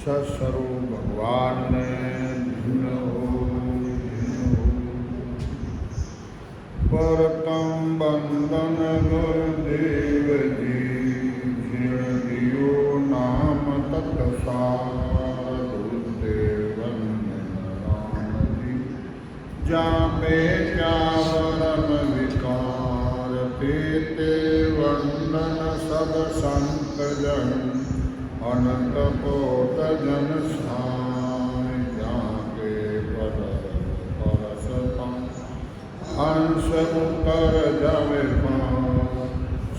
सत्स्वरूप भगवान ने भिन्न हो परतम बंदन गुरुदेव जी जिन दियो नाम तत्सार गुरुदेव राम जी जापे त्यावरम विकार ते वंदन सब संत जन अनंत कोट जन साय जाके पद परसता अंश उतर जवे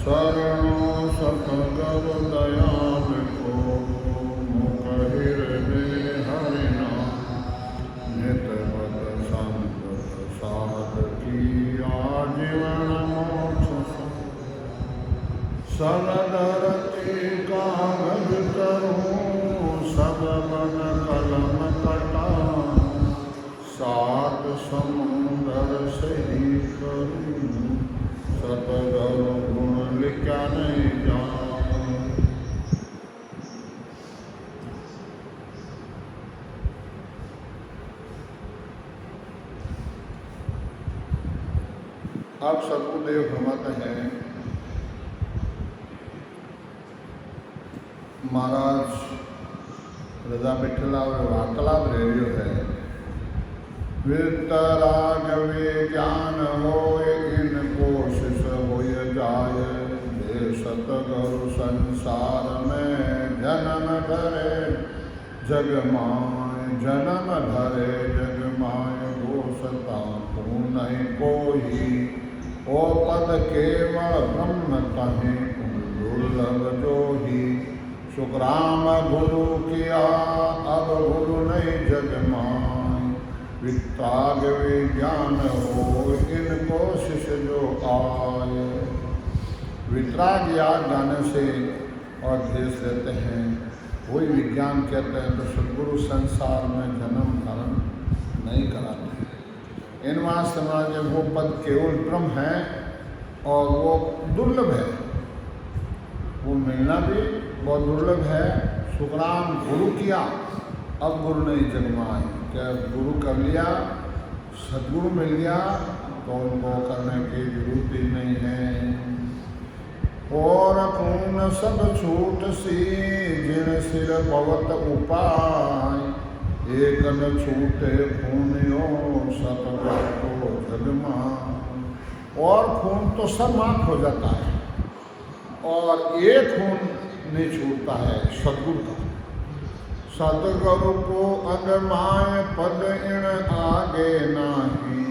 शरणो सतगुर दयाल को मुख हृदय हरिना नित पद संत साध की आजीवन मोक्ष सलधरती कागज करूं सब बन कलम कटा सात समुंदर सही करूं सतगुरु गुण लिखा नहीं जान। आप सतगुरुदेव फरमाते हैं महाराज रजा बिठला और वार्तालाप रेडियो है वितराग ज्ञान हो इन कोशिश हो जाय दे सतगुरु संसार में जन्म धरे जग माय जन्म धरे जग माय घोषता तू नहीं कोई ओ पद केवल ब्रह्म कहे दुर्लभ जो ही सुखराम गुरु किया अब गुरु नहीं जग मान वित्राग विज्ञान हो इनको शिष्य जो आए। वित्राग याद गाने से और देश रहते हैं वही विज्ञान कहते हैं तो सदगुरु संसार में जन्म धारण नहीं कराते। इन समाज में वो पद केवल ब्रह्म है और वो दुर्लभ है, वो मिलना भी बहुत दुर्लभ है। सुखराम गुरु किया अब गुरु नहीं जगमाए, क्या गुरु कर लिया सदगुरु मिल गया तो उनको करने की जरूरत ही नहीं है। और खून सब छूट सी जिन सिर भगत उपाय एक न छूटे खूनियो सतगुरु को जगमा। और खून तो सब माफ हो जाता है और एक खून नहीं छूटता है सदगुरु का। सतगुरु को अगमाए पद इन आगे नाही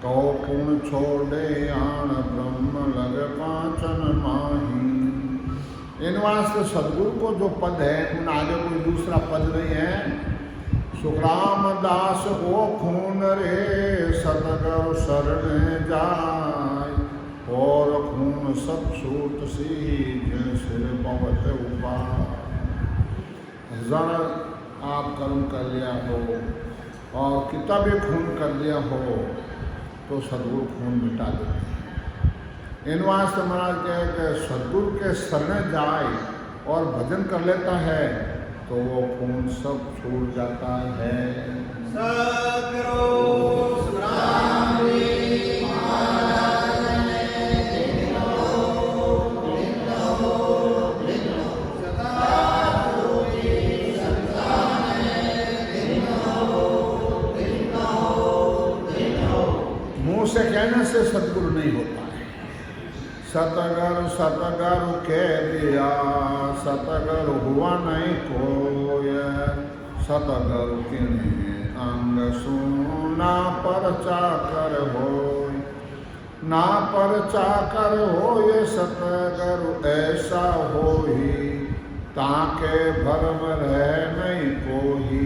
कौ पुण छोड़े आण ब्रह्म लग पाचन माही। इन वास्ते सदगुरु को जो पद है उन आगे कोई दूसरा पद नहीं है। सुखराम दास ओ खून रे सतगुरु शरण जाय और खून सब छूट सी जिन सिर पवत उपाय। जरा आप कर्म कर लिया हो और कितना भी खून कर लिया हो तो सदगुरु खून मिटा देते हैं। इन वास्ते महाराज कहे कि सदगुरु के शरण जाए और भजन कर लेता है तो वो खून सब छूट जाता है। मुंह से कहने से सदगुरु नहीं होता है। सतगुरु सतगुरु कह दिया सतगुरु हुआ नहीं कोय सतगुरु किन्हीं अंग सुना पर चाकर हो ना पर चाकर हो ये सतगुरु ऐसा हो ही ताके भरम रह नहीं कोई।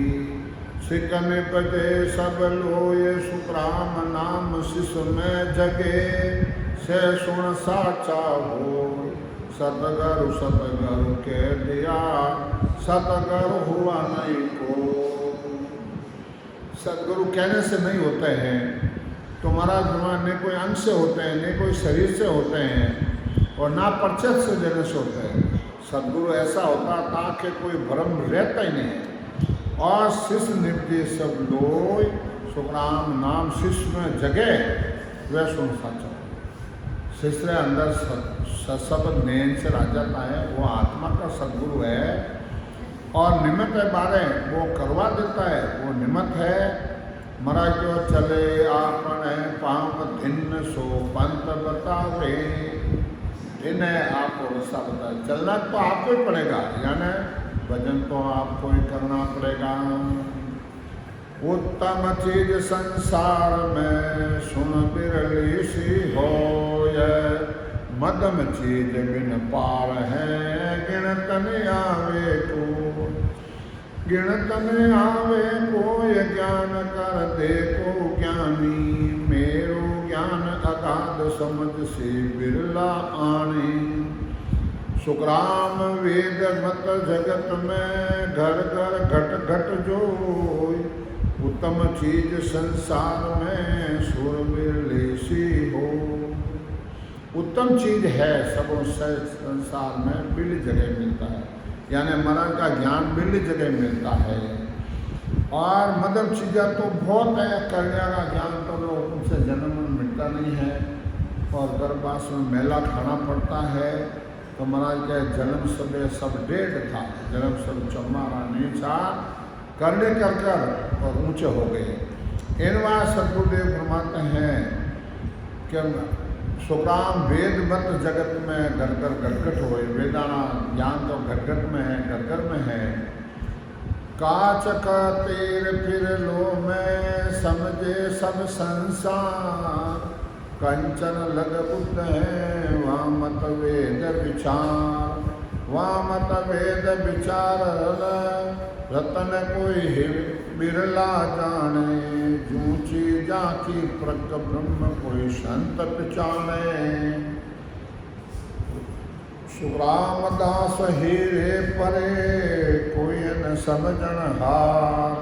सिकन बजे सब लोए सुखराम नाम शिशु में जगे से सुन साचा हो सतगुरु सतगुरु के दिया सतगुरु हुआ नहीं को। सतगुरु कहने से नहीं होते हैं तो महाराज भगवान न कोई अंग से होते हैं न कोई शरीर से होते हैं और ना प्रत्यक्ष से देने से होते हैं। सदगुरु ऐसा होता था कि कोई भ्रम रहता ही नहीं है। और शिष्य निपजे सब लोग सुखराम नाम शिष्य में जगे वह सुन साचा। शिष्य अंदर सब नैन से आ जाता है, वो आत्मा का सदगुरु है और निमित्त है बारे वो करवा देता है, वो निमित्त है। मरा जो चले आपन पाप धिन्न सो पंत बतावे, इन्हें आपको रास्ता बताए। चलना तो आपको ही पड़ेगा, यानी भजन तो आपको ही करना पड़ेगा। उत्तम चीज संसार में सुन बिरली सी हो, मदम चीज बिन पार है गिणत न आवे को, गिणत न आवे कोय ज्ञान कर देखो ज्ञानी, मेरो ज्ञान अगाध समझ से बिरला आने। सुखराम वेद मत जगत में घर घर घट घट जोय, उत्तम चीज संसार में सुर बिरले सी हो। उत्तम चीज है सब संसार में बिरली जगह मिलता है, यानी मरण का ज्ञान बिरली जगह मिलता है। और मदम चीज़ें तो बहुत है, कल्याण का ज्ञान तो लोग उनसे जन्म में मिलता नहीं है और गर्भवास में मेला खाना पड़ता है। तो महाराज के जन्म समय सब डेढ़ था, जन्म सब चौमारा नीचा करने कर कर और ऊंचे हो गए। इन बार सदगुरुदेव फरमाते हैं कि सुखराम वेद मत जगत में घर घर घटघट हो, वेदाना ज्ञान तो घर घर में है, घर घर में है। काच का तीर फिर लो में समझे सब संसार, कंचन लग बुद्ध है वामत वेद विचार, वामत वेद विचार रतन कोई बिरला जाने, जूची जाकी प्रक ब्रह्म कोई संत पहचाने। सुखराम दास हीरे परे कोई न समझन हार,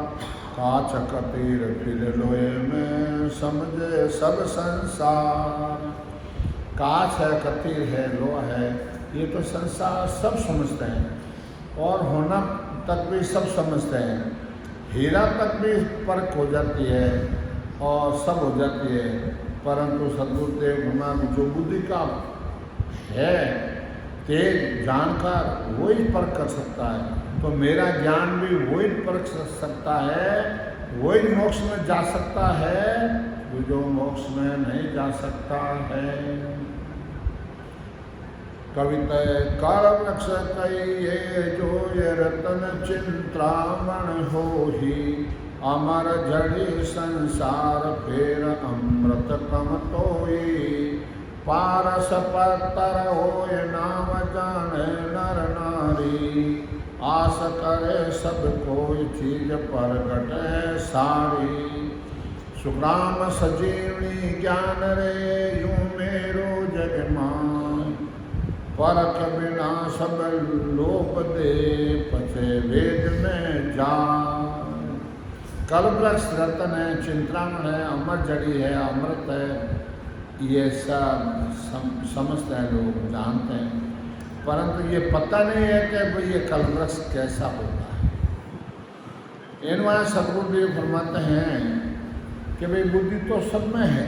काच कतीर फिर लोए में समझे सब संसार। काच है, कतीर है, लोहा है, ये तो संसार सब समझते हैं और होना तक भी सब समझते हैं। हीरा तक भी परख हो जाती है और सब हो जाती है, परंतु सदगुरुदेव भगवान जो बुद्धि का है तेज जानकार वही परख कर सकता है। तो मेरा ज्ञान भी वही परख सकता है, वही मोक्ष में जा सकता है जो मोक्ष में नहीं जा सकता है। कविता कर वृक्ष कहिए जो ये रतन चिंतामण हो ही, अमर जड़ी संसार फेर अमृत कम तोई। पारस पत्तर होय नाम जाने नर नारी, आस करे सब कोई चीज प्रगट सारी। सुखराम सजीवनी ज्ञान रे यूं मेरो जगमान, परख बिना सब लोक दे पछे वेद में जान। कल्पवृक्ष रतन है, चिंतामण है, अमर जड़ी है, अमृत है, ये सब समझते हैं लोग, जानते हैं, परंतु ये पता नहीं है कि भाई ये कल्पवृक्ष कैसा होता है। इन वहाँ सदगुरुदेव फरमाते हैं कि भाई बुद्धि तो सब में है,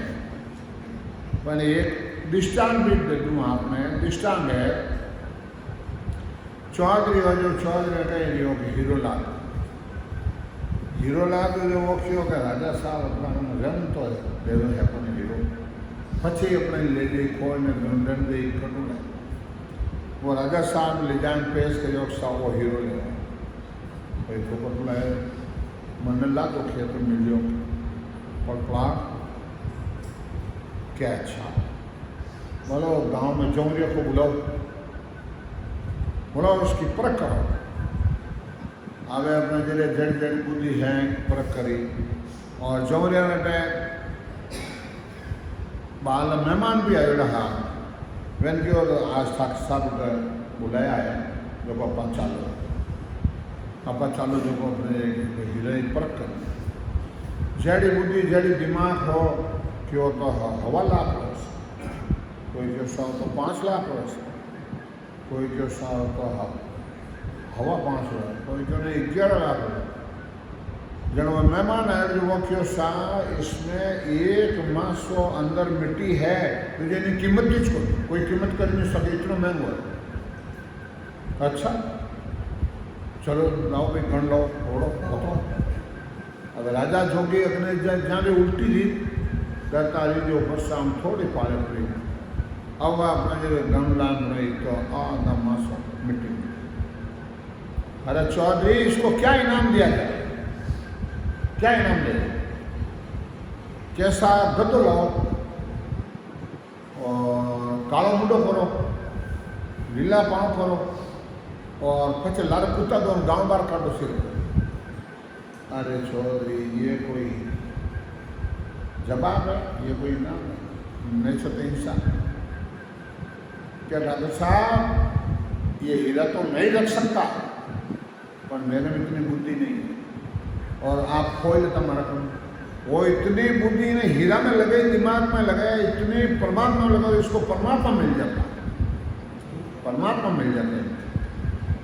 पर एक दृष्टांत भी दे दूँ आप में। दृष्टांत है चौधरी हो, जो चौधरी का योग हीरोलाल, हीरोलाल जो वोक्सियों का राजा साहब अपना रन तो दे है अपने हीरो पछी अपने ले ली कोई ने रन दे कटू है वो राजा साहब ले जान पेश कर योग साहब वो हीरो ले भाई तो पटला है मन ला तो खेत मिलियो पटला क्या अच्छा बोलो गांव में जौहरिया को बुलाओ उसकी परख करो। आवे अपने जड़े जड़ जड़ी बुद्धि है परख करी और जौहरिया ने बाल मेहमान भी आए रहा वेन की और आज तक सब बुलाया है जो को अपन चालो जो को अपने हीरे परख कर जड़ी बुद्धि जड़ी दिमाग हो क्यों तो हवा लाख हो, कोई जो 100 तो 5 लाख हो, कोई जो 100 तो हवा 5 लाख, कोई जो नहीं 11 लाख हो, जनो मेहमान आए जो वो क्यों सा इसमें एक मासो अंदर मिट्टी है तो जेनी कीमत थी कोई कीमत कर नहीं सके, इतना महंगो है। अच्छा चलो लाओ भाई गण लो थोड़ो होतो। अब राजा जोगी अग्ने जाने उल्टी थी करता रही जो बरसाम थोड़ी पाले पड़ी। अब अपना जो गण लान रही तो आधा मासो मिट्टी। अरे चौधरी इसको क्या इनाम दिया जाए, क्या इनाम दे? कैसा गद्दो लाओ और कालो मुंडो करो, लीला पाँव करो और पचे लारे कुत्ता दो गांव बार काटो सिर। अरे चौधरी ये कोई जवाब है, ये कोई इनाम है? नहीं सकते इंसान। क्या डॉक्टर साहब ये हीरा तो नहीं रख सकता पर मेरे में इतनी बुद्धि नहीं है और आप खोल लेता मारा करूँ। वो इतनी बुद्धि ने हीरा में लगे, दिमाग में लगे, इतनी परमात्मा में लगा, इसको परमात्मा मिल जाता, परमात्मा मिल जाते।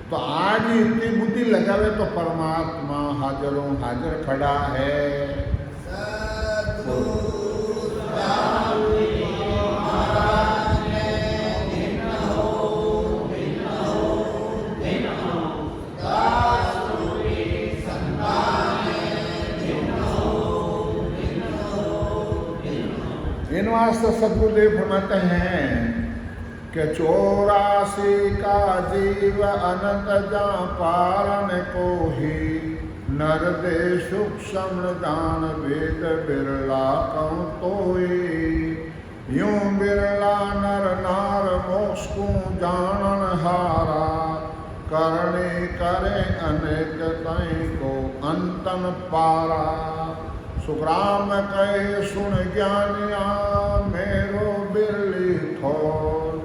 तो आज इतनी बुद्धि लगावे तो परमात्मा हाजरों हाजिर खड़ा है। इन वास्ते सदगुरुदेव फरमाते हैं कि 84 का जीव अनंत जा पारन को ही नर दे सूक्ष्म जान वेद बिरला कहूँ तोई। यूं बिरला नर नार मोक्ष को जानन हारा करने करे अनेक तय को अंतन पारा। सुखराम कहे सुन ज्ञानिया मेरो बिरली थोर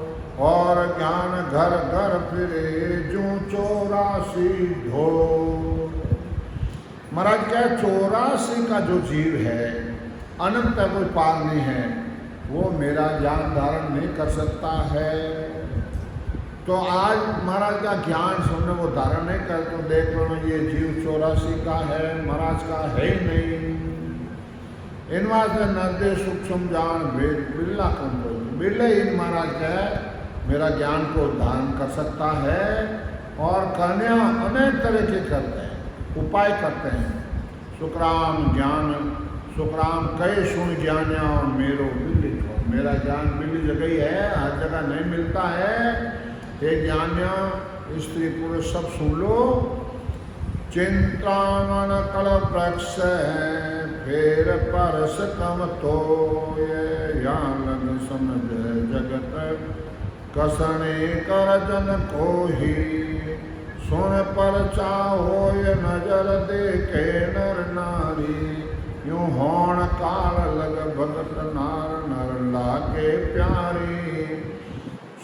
और ज्ञान घर घर फिरे जू 84 ढोर। महाराज क्या 84 का जो जीव है अनंत कोई पार नहीं है, वो मेरा ज्ञान धारण नहीं कर सकता है। तो आज महाराज का ज्ञान सुनने वो धारण नहीं कर तो देख लो ये जीव 84 का है, महाराज का है ही नहीं। इन वास्ते नर्दे सूक्ष्म जान वेद बिरला कम बिरले इन महाराज का मेरा ज्ञान को धारण कर सकता है और कन्या अनेक तरह के करते हैं, उपाय करते हैं। सुखराम ज्ञान सुखराम कई सुन ज्ञानिया मेरो बिल्ली को, मेरा ज्ञान बिल्ली जगह ही है, हर जगह नहीं मिलता है। हे ज्ञानिया स्त्री पुरुष सब सुन लो। चिंतामण कल वृक्ष फेर परस कम तो या लग समझ जगत कसने कर जन को ही। सुन पर चाहो ये नजर देखे नर नारी यूं होण काल लग भगत नार नर लागे प्यारी।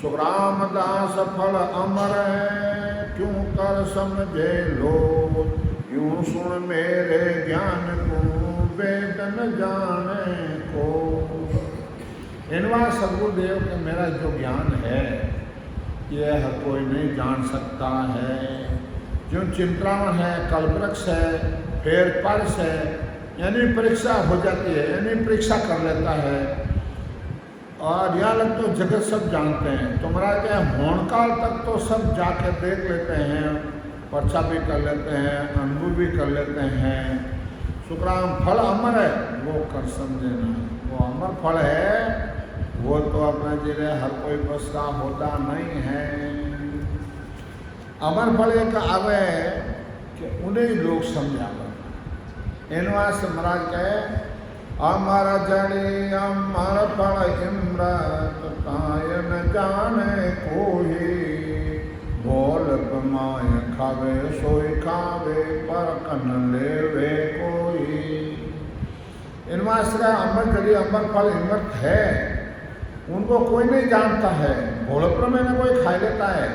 सुखराम दास फल अमर है क्यों कर समझे लो यूं सुन मेरे ज्ञान को वेद न जाने को। इनवा सदगुरुदेव के मेरा जो ज्ञान है यह कोई नहीं जान सकता है। जो चिंतामण है, कल्पवृक्ष है, फेर परस है, यानी परीक्षा हो जाती है, यानी परीक्षा कर लेता है। और यहाँ लग तो जगत सब जानते हैं। तो महाराज क्या होणकाल तक तो सब जाके देख लेते हैं, पर्चा भी कर लेते हैं, अनुभव भी कर लेते हैं। सुखराम फल अमर है वो कर समझे ना, वो अमर फल है, वो तो अपने जिले हर कोई बस का होता नहीं है। अमर फल एक आवे कि उन्हें लोग समझा। इनवास महाराज कहे अमर जड़े अमर फल इमरत तायन जाने कोई। बोल कमाय खावे सोई खावे पर कन लेवे कोई। इनवास का अमर जड़ी अमर फल इमरत है, उनको कोई नहीं जानता है। भोलपुर में न कोई खा लेता है,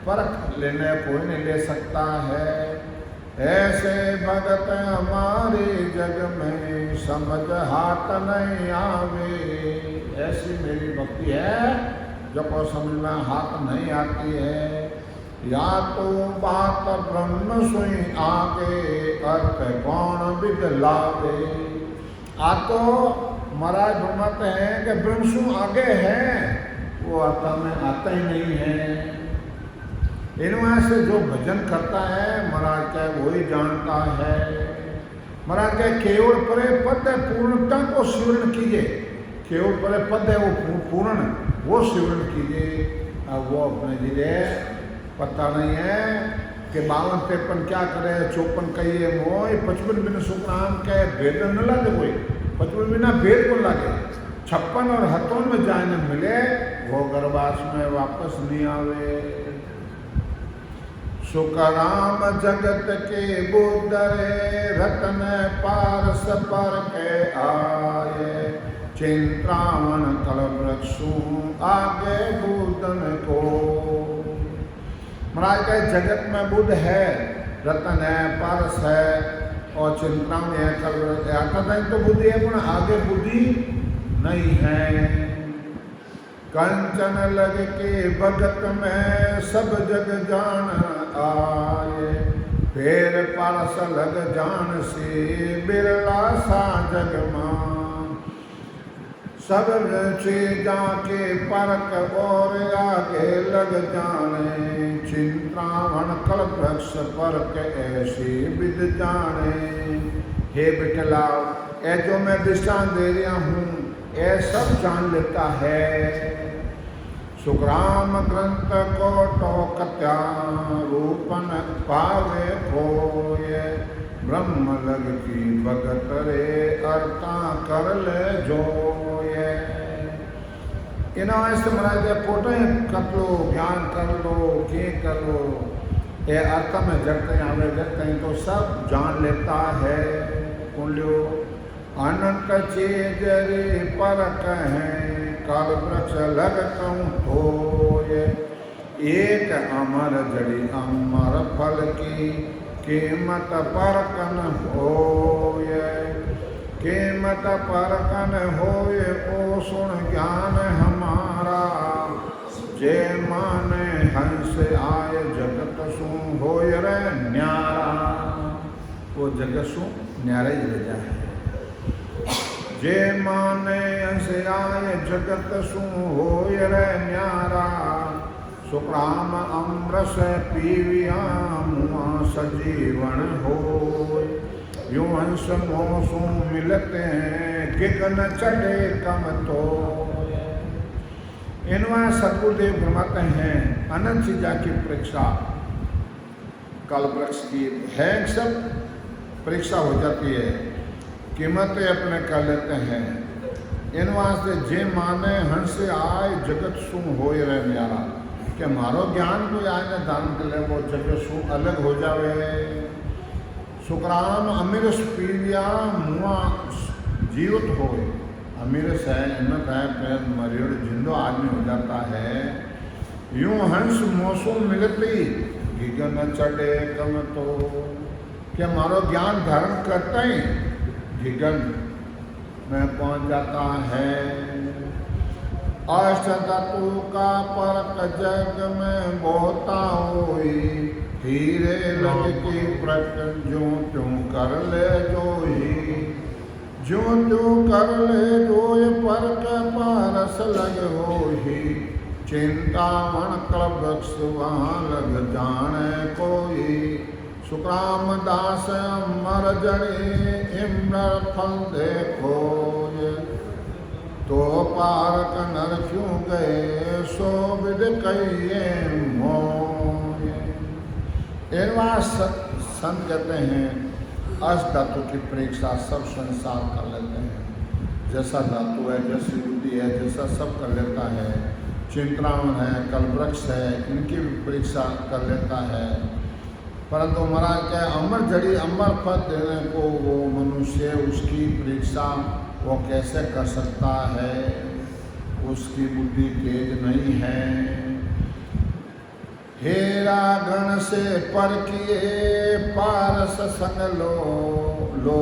पर लेने कोई नहीं ले सकता है। ऐसे भगत हमारे जग में समझ हाथ नहीं आवे। ऐसी मेरी भक्ति है जो को समझ में हाथ नहीं आती है। या तो बात ब्रह्म सोई आगे, अर्थ कौन विद लागे। आ तो महाराज फरमाते हैं कि ब्रह्म सु आगे है, वो अर्थ में आता ही नहीं है। इनमें से जो भजन करता है महाराज का वही जानता है। महाराज का केवल परे पद है, पूर्णता को सिमरण कीजिए। केवल परे पद है वो पूर्ण, वो सिमरण कीजिए। अब वो अपने जिले पता नहीं है कि 52-53 क्या करे, 54 कहिए मोह 55 बिन सुख नाम के भेद न लागे कोई, 55 बिना भेद को लागे। 56 और हथों में जाए न मिले, वो गर्भास में वापस नहीं आवे। सुख राम जगत के बुदरे, रतन पारस पर के आए। चिंतावन तल वृक्षु आगे बुदन को। महाराज का जगत में बुद्ध है, रतन है, पारस है और चिंता में है। कल तो बुद्धि है पर आगे बुद्धि नहीं है। कंचन लग के भगत में सब जग जान आए। फिर पारस लग जान से बिरला सा जग मान। सब चीजा के परक और आगे लग जाने। चिंतावन कल वृक्ष पर के ऐसी विद जाने। हे बिटला, ए जो मैं दृष्टांत दे रहा हूँ ये सब जान लेता है। सुग्राम ग्रंथ को टोकत्या रूपन पावे खोए। ब्रह्म लग की भगत रे अर्ता कर ले जोए। इन्होंने महाराज पोटे कर लो, ज्ञान कर लो, के कर लो, ये अर्थ में जगते आवे जगते तो सब जान लेता है। कुल्यो अनंत चीज रे पर कहें, काल वृक्ष लग कहूँ होए। एक अमर जड़ी अमर फल की कीमत परकन होए। कीमत परकन होए ओ सुन ज्ञान हमारा। जे माने हंस आए जगत सु होय रे न्यारा। वो जगत सु न्यारा ही रह जाए। जे माने हंस आए जगत सु होय रे न्यारा। सुप्राम अमृस पीविया मुआ सजीवन हो। यूं हंस मोसू मिलते हैं किकन चढ़े कम तो। इनमें सतगुरुदेव फरमाते हैं अनंत चीजा की परीक्षा कल वृक्ष की है, सब परीक्षा हो जाती है, कीमतें अपने कर लेते हैं। इन वास्ते जे माने हंस आए जगत सु होय रहे न्यारा। कि मारो ज्ञान कोई आए न दान कर ले वो जगत सु अलग हो जावे। सुकराम अमीरस पीविया मुआ जीवित हो। अमीरस है, हिम्मत है, पैर मरियड़ जिंदो आदमी हो जाता है। यूं हंस मौसम मिलती गिगन चढ़े कम तो। क्या मारो ज्ञान धारण करता ही गिगन में पहुंच जाता है। अष्ट धातु का परक जग में बोता होई। हीरे लग की प्रकट जो त्यों कर ले जोई। जो त्यों कर ले जोय परक पारस लग होई। चिंतावन कल वृक्ष वहाँ लग जाने कोई। सुकराम दास अमर जड़े इम्र फल देखो। तो पारक नर क्यों गए सो विद कहिए मोय। संत कहते हैं अष्ट धातु की परीक्षा सब संसार कर लेते हैं। जैसा धातु है, जैसी बुद्धि है, जैसा सब कर लेता है। चिंतावन है, कलवृक्ष है, इनकी भी परीक्षा कर लेता है। परंतु महाराज क्या अमर जड़ी अमर फल देने को वो मनुष्य उसकी परीक्षा वो कैसे कर सकता है। उसकी बुद्धि तेज नहीं है। हेरा गण से पर किए पारस संग लो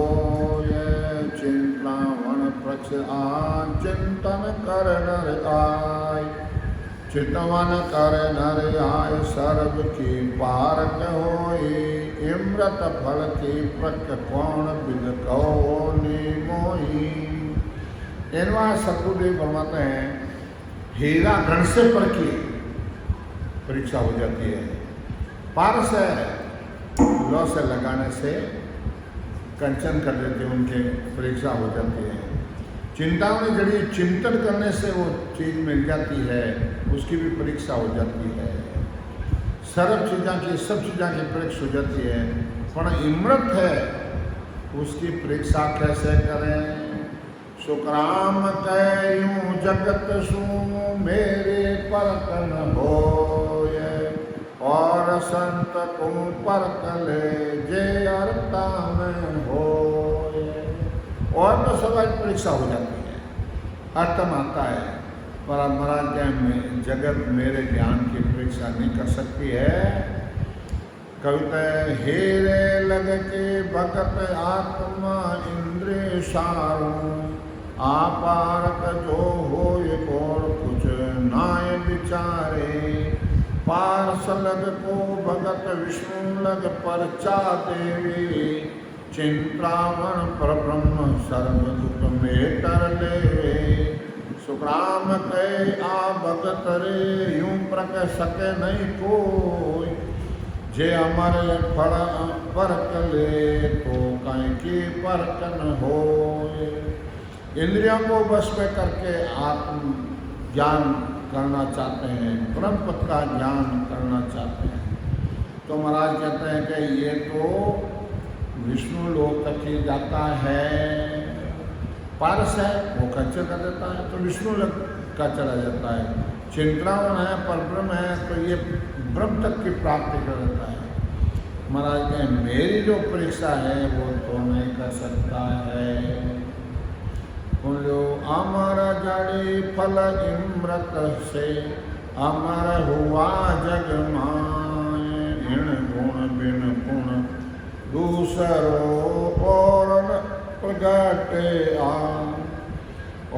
ये। चिंतावन प्रक्ष चिंतन कर नर आय। चितवन कर नर आय सर्व की पारक होई इमृत फल की प्रक कौन बिद कहो मोही। इनवा सतगुरुदेव फरमाते हैं हीरा गण से परखी परीक्षा हो जाती है, पारस है लौ से लगाने से कंचन कर देते उनके परीक्षा हो जाती है। चिंताओं में जड़ी चिंतन करने से वो चीज मिल जाती है, उसकी भी परीक्षा हो जाती है। सर्व चीज़ों की सब चीज़ों की परीक्षा हो जाती है, पर इमृत है उसकी परीक्षा कैसे करें। सुखराम कह यूं जगत सू मेरे परतन होए और संत को परतले जे अर्ता में होए। और तो सब परीक्षा हो जाती है, अर्थम आता है, पर महाराज क्या जगत मेरे ज्ञान की परीक्षा नहीं कर सकती है। कविता हेरे लग के भगत आत्मा इंद्रिय सारू आपारक जो हो और कुछ नाय विचारे। पार्स लग को भगत विष्णु लग परचा देवी चिंतावन पर ब्रह्म सर्व दुख में तर ले। सुखराम कहे आ भगत रे यूं प्रक सके नहीं कोई जे अमर फल परक ले तो कहीं की परक न हो। इंद्रियों को बस में करके आत्म ज्ञान करना चाहते हैं, ब्रह्म पद का ज्ञान करना चाहते हैं, तो महाराज कहते हैं कि ये तो विष्णु लोक तक ही जाता है। पारस है वो कच्चे कर देता है तो विष्णु लोक का चला जाता है। चिंतावन है पर ब्रह्म है तो ये ब्रह्म तक की प्राप्ति कर देता है। महाराज कहें मेरी जो परीक्षा है वो तो नहीं कर सकता है। बोलो अमर जड़ी फल इमृत से अमर हुआ जग माए इन गुण बिन गुण दूसरो और प्रगटे आ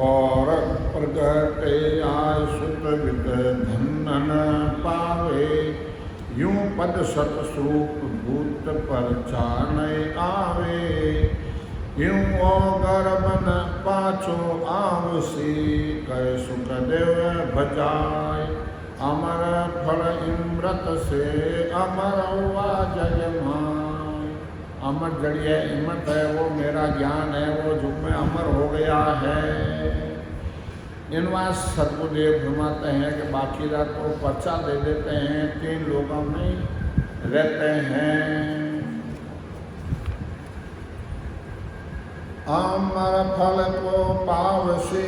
और प्रगटे आय सुत विद धन पावे यूं पद सतस्वरूप भूत पर चानय आवे। यूं ओगर बन पाछो आवसी कह सुख देव भजाय अमर फल इमृत से अमर हुआ जग माय। अमर जड़ी है इमृत है वो मेरा ज्ञान है वो जुग में अमर हो गया है। इनवा सतगुरुदेव फरमाते हैं कि बाकी रात को पर्चा दे देते हैं, 3 लोगों में रहते हैं। अमर फल को पावसे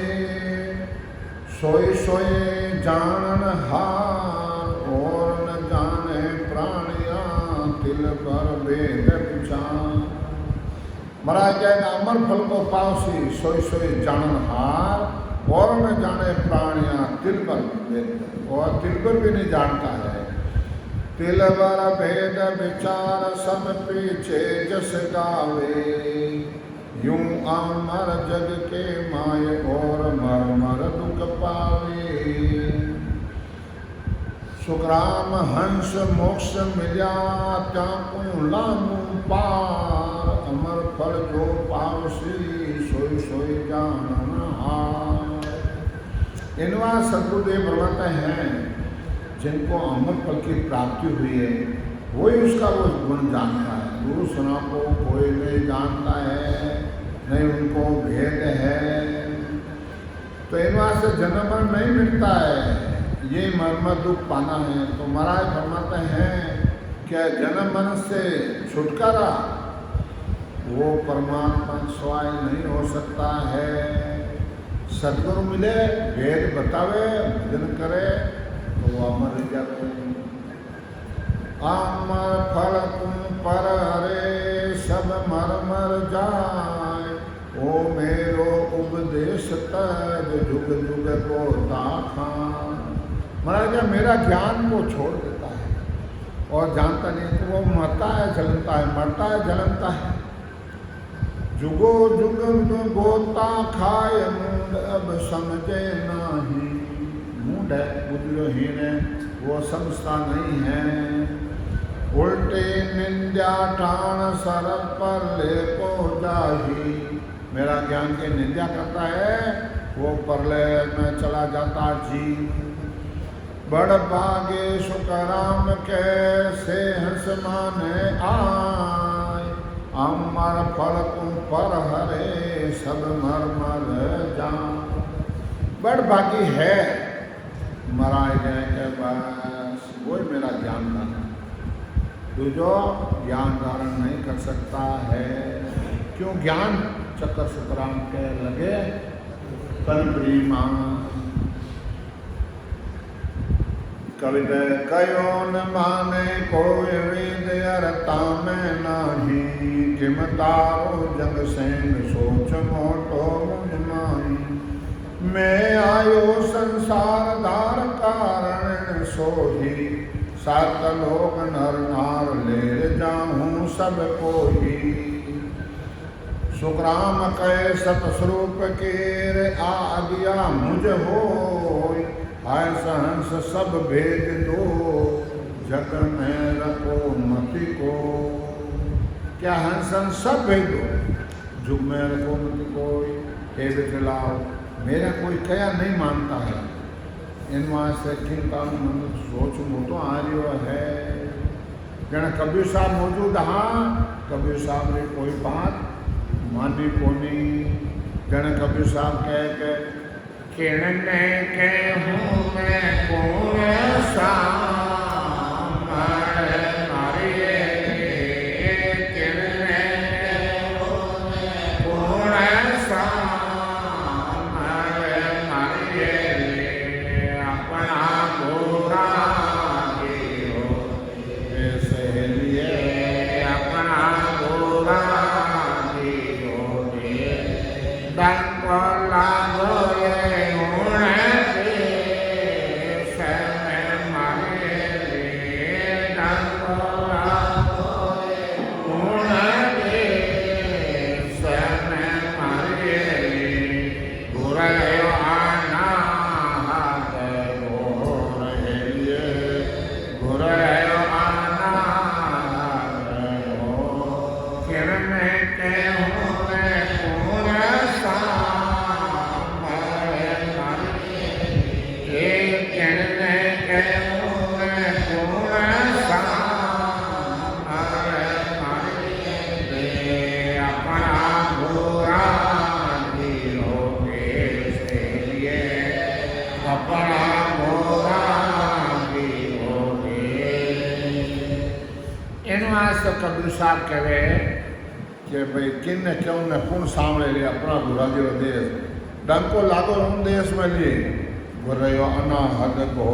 सोई सोई जानन हार और न जाने प्राणिया तिल पर वेद विचार। महाराज कहेगा अमर फल को पावसी सोई सोई जानन हार और न जाने प्राणिया तिल पर वेद, और तिल पर भी नहीं जानता है। तिल पर भेद विचार सब पीछे जस गावे यूं अमर जग के माय और मर मर दुख पावे। सुखराम हंस मोक्ष मिल्या त्याकू लामू पार अमर फल जो पावसी सोई सोई जानन हार। इनवा सतगुरुदेव फरमाते हैं जिनको अमर फल की प्राप्ति हुई है वही उसका वो गुण जानता है। गुरु सुना को कोई नहीं जानता है, नहीं उनको भेद है, तो इनवा से जन्म नहीं मिलता है, ये मर्म दुख पाना है। तो महाराज फरमाते हैं क्या जन्म मन से छुटकारा वो परमात्मा स्वाय नहीं हो सकता है। सदगुरु मिले भेद बतावे भजन करे तो वो अमर रह जाते हैं। अमर फल तुम पर हरे सब मर मर जाए ओ मेरो उपदेश तज जुग जुग को दाखान। महाराज मेरा ज्ञान को छोड़ देता है और जानता नहीं तो वो मरता है जलता है, मरता है जलता है। जुगो जुग गोता खाए मूड अब समझे नाही, मूड घंट है, बुद्धिहीन है, वो समझता नहीं है। उल्टे निंदा ठाण सर पर ले को जाही, मेरा ज्ञान की निंदा करता है वो परलय में चला जाता जी। बड़ भागे सुखराम कैसे हंस माने आय, अमर फल तुम पर हरे सब मर मर जान। बड़ भागी है मराए गए के बस वही मेरा ज्ञान धारण, तू जो ज्ञान धारण नहीं कर सकता है। क्यों ज्ञान चक्कर सुतराम के लगे तन प्रीमा। कविता कयो न माने कोई वेद अरता में नाही, किम तारो जग सेन सोच मोटो मुझमाई। मैं आयो संसार धार कारण सोही, सात लोग नर नार ले जाऊं सब कोई। सुखराम कह सतस्वरूप केर आज्ञा मुझ होय, हाय सहंस सब भेद दो जग में रखो मति को। क्या हंसन सब भेद दो जुग में रखो मति कोई। हे बिठलाओ मेरा कोई कया नहीं मानता है, इनमें से किनका मन सोच मोटो आ रहा है। जन कबीर साहब मौजूद हाँ, कबीर साहब ने कोई बात मानी कोनी। जन कबीर साहब कह के किरने के हूँ मैं कौन सा कबीर साहब कहे कि भाई किन ने क्यों ने कौन सामने लिया अपना गुराजी देश डंको लागो उन देश में लिए गुरयो अनाहद को।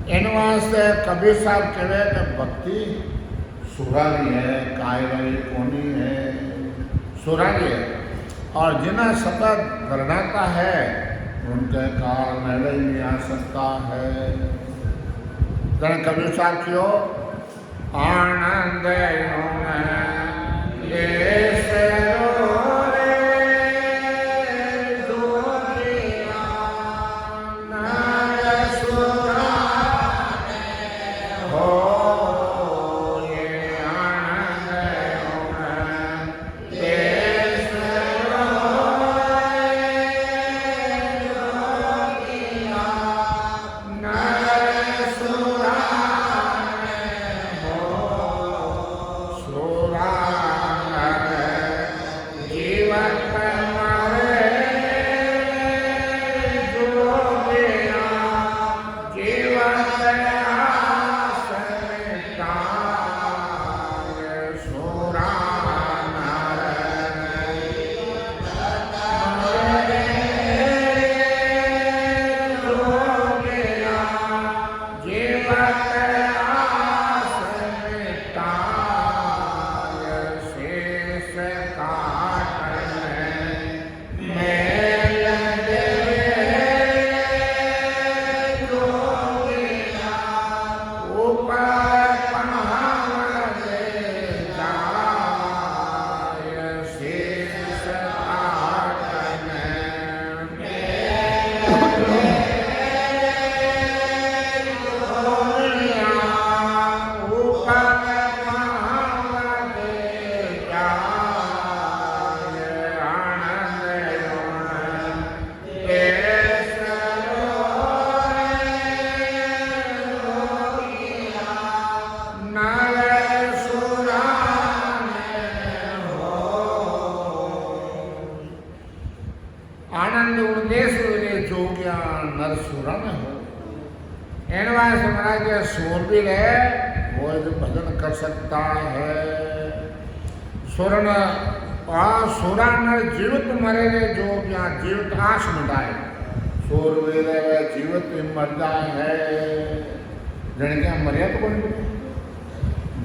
इन वास्ते कबीर साहब कहे कि भक्ति सुराली है, कायरई कोनी है, सुराली है। और जिन्हें सतत गरनाता है उनके काल मेले नहीं आ सकता है। जन कबीर साहब क्यों आनंद नर सुरन हो। इन वास्ते महाराज के सूरवीर है वो जो भजन कर सकता है। सुरन सुरा नर जीवित मरे रे जो यहाँ जीवित आश मिटाए। सूरवीर है जीवित मर जाए है। जन क्या मरिया तो कौन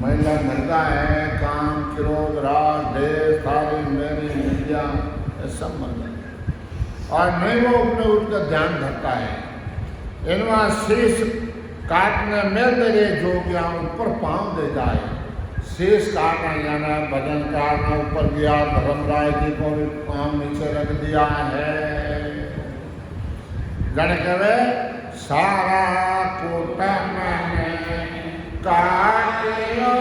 महिला मरदा है। काम क्रोध राग देश सारी मेरी विद्या सब मर गए और नहीं वो अपने उनका ध्यान धरता है। इनवा शीश काटने मिल दे जो यहाँ ऊपर पाँव दे जाए। शीश काटना जाना भजन करना ऊपर गया धर्मराय जी को भी पाँव नीचे रख दिया है। जन कहे सारा कोटा मैंने काटियो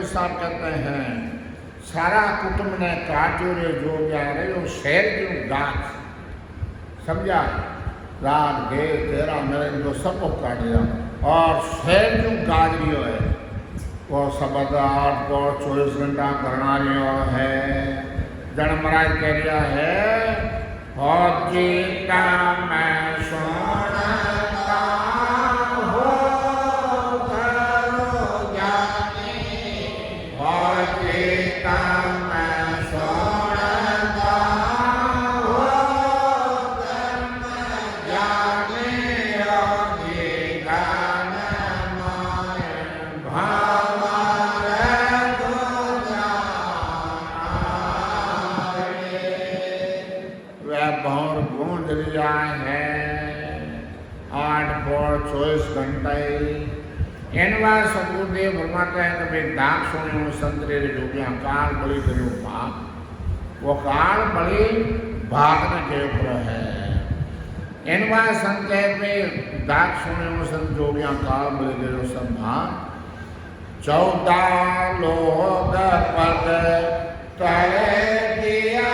साहब कहते हैं सारा कुटुंब ने काट्यो रे जो गया रे शहर क्यों गाछ समझा रात दे तेरा मेरे जो सबको काट दिया और शहर क्यों गाज रियो है। वो सब 8-24 घंटा करना रियो है। जन महाराज कह रहा है और जीता मैं सोना हो एनवा सतगुरुदेव फरमाते हैं कि भाई दाग सोने संतरे जो कि काल बलि करो पाप वो काल बलि भागने के ऊपर है। एनवा संत में दाग सोने संत जो कि काल बलि करो सब भाग 14 लोग पद तले दिया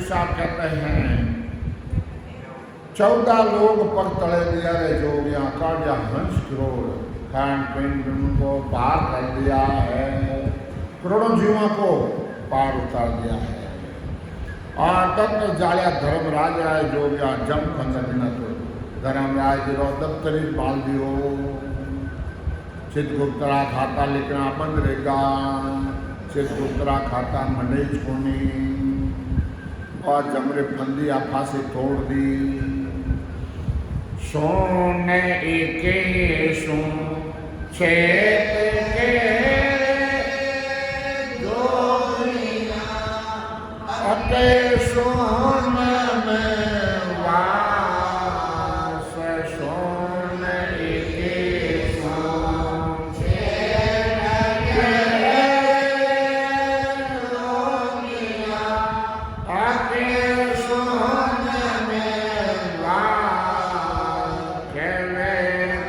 साहब कहते हैं 14 लोग पर तले दिया रे जो यहाँ काटिया हंस करोड़ खान पीन को पार कर दिया है। करोड़ों जीवों को पार उतार दिया है। और तब तक जाया धर्मराज आए जो यहाँ जम खंड तो धर्मराज रो दफ्तरी बाल दियो चित्रगुप्तरा खाता लिखना बंद रहेगा, चित्रगुप्तरा खाता मंडे छोनी और जमरे फंदी आपा से तोड़ दी। सोने के सुन चेत के जोगिया अके सोन में वास, सोने के सुन चेत के जोगिया अके सोन में वास, केवे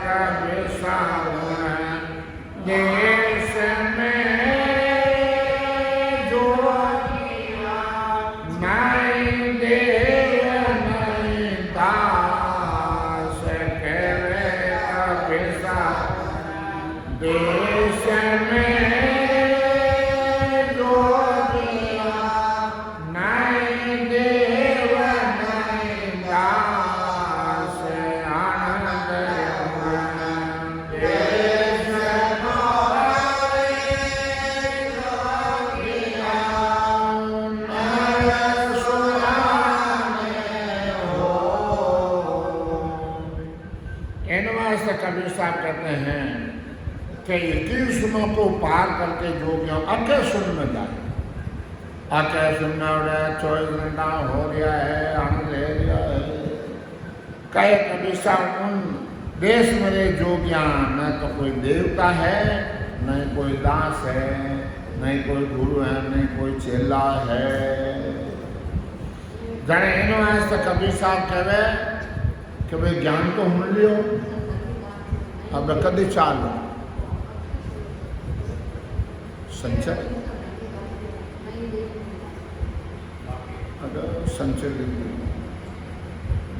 कभी सावन देश में जोगिया नहीं देव नहीं दास, केवे कभी सावन देश में जोगिया नहीं देव नहीं दास, आनंद देश कबीर साहब कहते हैं कि 21 को पार करके जोगियों अके सुन में जाए, अके सुनना हो रहा है, 24 घंटा हो गया है, आनंद ले लिया है। कहे कबीर साहब उन देश मेरे जोगियां न तो कोई देवता है, न कोई दास है, न कोई गुरु है, न कोई चेला है। जने इन वास्ते कबीर साहब कहे कि भाई ज्ञान तो हम लियो, अब कदी चालो संचय अगर संचय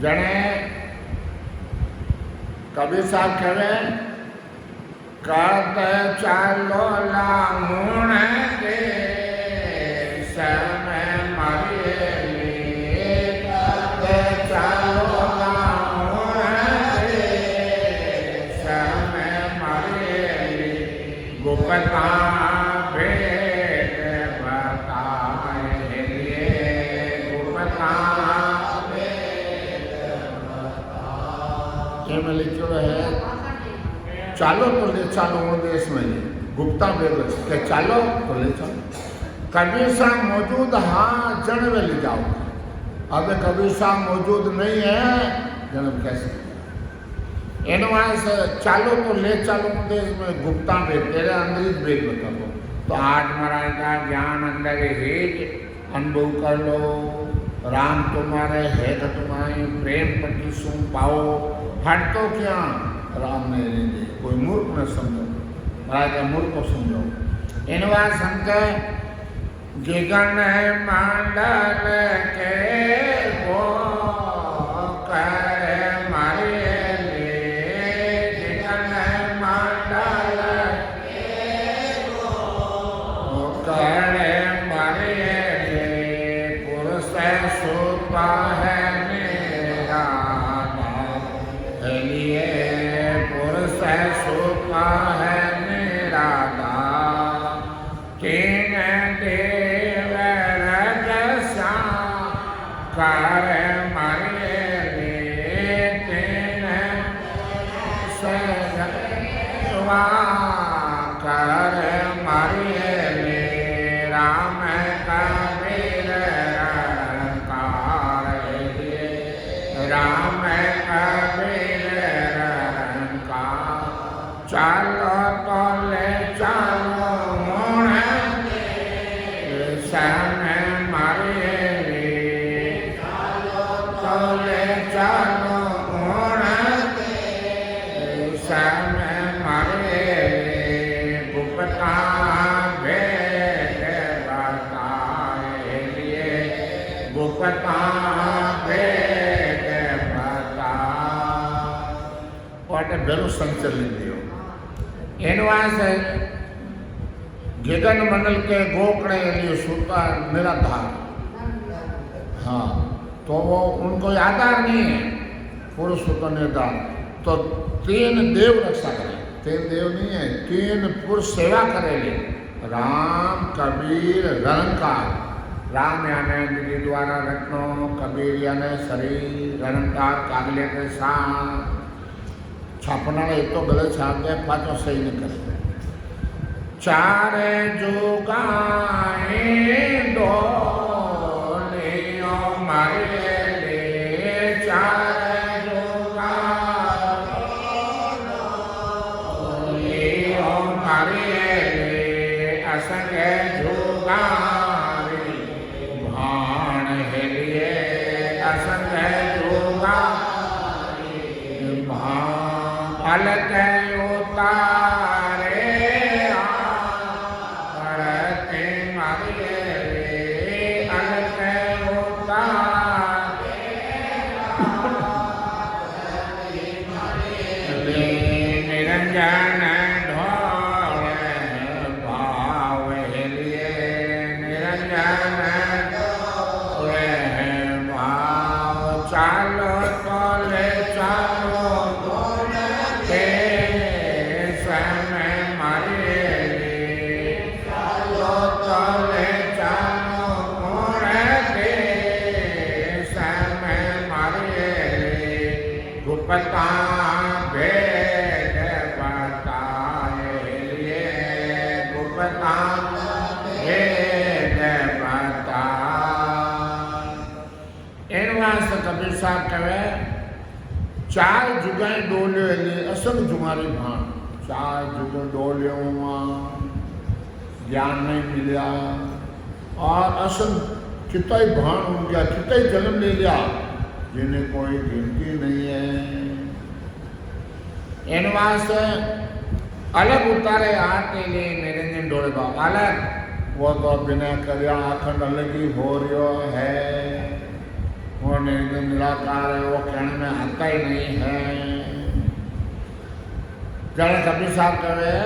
जने कबीर साहब कहे करते चालो लामुण के समय मारिए, करते चालो लामुण के समय मारिए, गुप्ता भेद बताए लिए, गुप्ता भेद बताए। में लिखो है चालो तो ले चालो वो देश में गुप्ता भेद के चालो तो ले चलो। कबीर साहब मौजूद हाँ जन्म ले जाओ, अब कबीर साहब मौजूद नहीं है जन्म कैसे? एडवांस चालो तो ले चालो देश में गुप्ता भेद तेरे अंदर ही भेद बता दो, तो आज महाराज का ज्ञान अंदर ही अनुभव कर लो। राम तुम्हारे है तो तुम्हारी प्रेम पट्टी सुन पाओ, हट तो क्या राम ने दे, कोई मूर्ख न समझो, महाराज मूर्ख को समझो। इनवा संत गिगन मांडल के वो करे मारे ले, गिगन मांडल के वो करे मारे ले, पुरुष सुपा है मेरा लिए, पुरुष सुपा है मेरा तीन देव रजसा कर मारे ले, तीन सेवा कर मारे ले, राम कबीर कार लिए, राम कबीर चालो तो ले चालो समय मारे ले, तो ले चालो समय मारे ले, गुप्ता भेद बताए लिए, गुप्ता भेद बता और बेरो संचलन दियो। एनवास गिगन मंडल के गोकड़े लिए सूता निराधार, हाँ तो वो उनको आधार नहीं है, पुरुष सूता निराधार, तो तीन देव रक्षा करें, तीन देव नहीं है, तीन पुरुष सेवा करेले, राम कबीर रंकार। राम यानी विधि द्वारा रत्नो, कबीर यानी शरीर, रंकार कागले के साथ। छापना एक तो गलत छाप दे, पाँचों सही नहीं करते। चार जुगाए दो मारे ले, चार जुगाए मारे ले, असंग जुगारी भाण हेलिए, असंग जुगारी भाण अलग उतारे करते मारे ले, अलग उतारे निरंजन ढोल भाव हेलिए, निरंजन ढोल भाव। चालो तोले चालो के समय मारे ले, चालो तोले चालो के समय मारे ले। गुप्ता भेद बताए लिए, गुप्ता भेद बता। इन वास्ते कबीर साहब कहे, चार जुगाएं डोलियो एली असंग जुगारी भाण। चार जुग डोलियो ज्ञान नहीं मिलिया और असंग कितना ही भाण हो गया, कितना ही जन्म ले लिया, जिन्हें कोई गिनती नहीं है। इन वास्ते अलग उतारे आते लिए निरंजन डोले बाबा अलग, वो तो बिना कर आखंड अलग ही हो रहा है। वो निरंजन निराकार है, वो कहने में आता ही नहीं है। जरा कबीर साहब कहे,